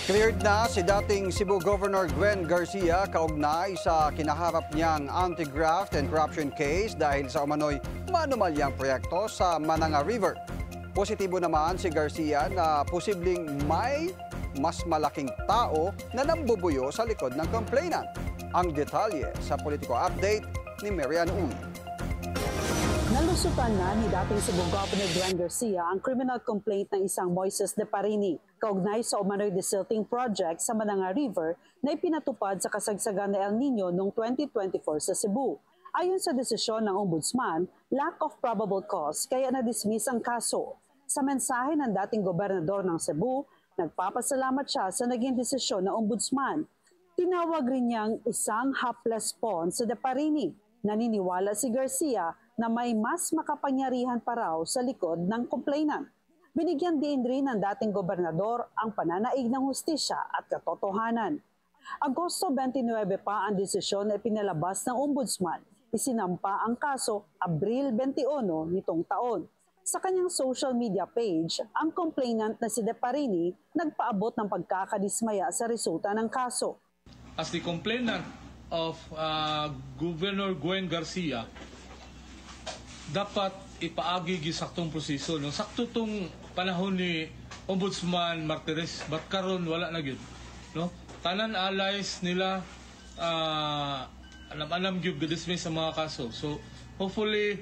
Cleared na si dating Cebu Governor Gwen Garcia kaugnay sa kinaharap niyang anti-graft and corruption case dahil sa umano'y manumalyang proyekto sa Mananga River. Positibo naman si Garcia na posibleng may mas malaking tao na nambubuyo sa likod ng complainant. Ang detalye sa Politico Update ni Marian Uy. Nalusutan na ni dating Cebu Governor Gwen Garcia ang criminal complaint ng isang Moises de Parini kaugnay sa umano'y desilting project sa Mananga River na ipinatupad sa kasagsagan ng El Nino noong 2024 sa Cebu. Ayon sa desisyon ng Ombudsman, lack of probable cause kaya na-dismiss ang kaso. Sa mensahe ng dating gobernador ng Cebu, nagpapasalamat siya sa naging desisyon ng Ombudsman. Tinawag rin niyang isang hapless pawn sa de Parini. Naniniwala si Garcia na may mas makapangyarihan pa raw sa likod ng complainant. Binigyan din rin ng dating gobernador ang pananaig ng hustisya at katotohanan. Agosto 29 pa ang desisyon na ipinalabas ng Ombudsman. Isinampa ang kaso Abril 21 nitong taon. Sa kanyang social media page, ang complainant na si de Parini nagpaabot ng pagkakadismaya sa resulta ng kaso. As the complainant of Governor Gwen Garcia, dapat ipaagi gisaktong proseso. No? Sakto tong panahon ni Ombudsman Martires, but karon wala na gyud. No? Tanan allies nila alam gyud dismiss sa mga kaso. So hopefully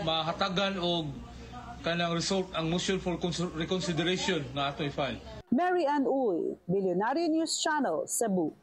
mahatagan og kanang result ang motion for reconsideration na ato i-file. Marian Uy, Billionaire News Channel, Cebu.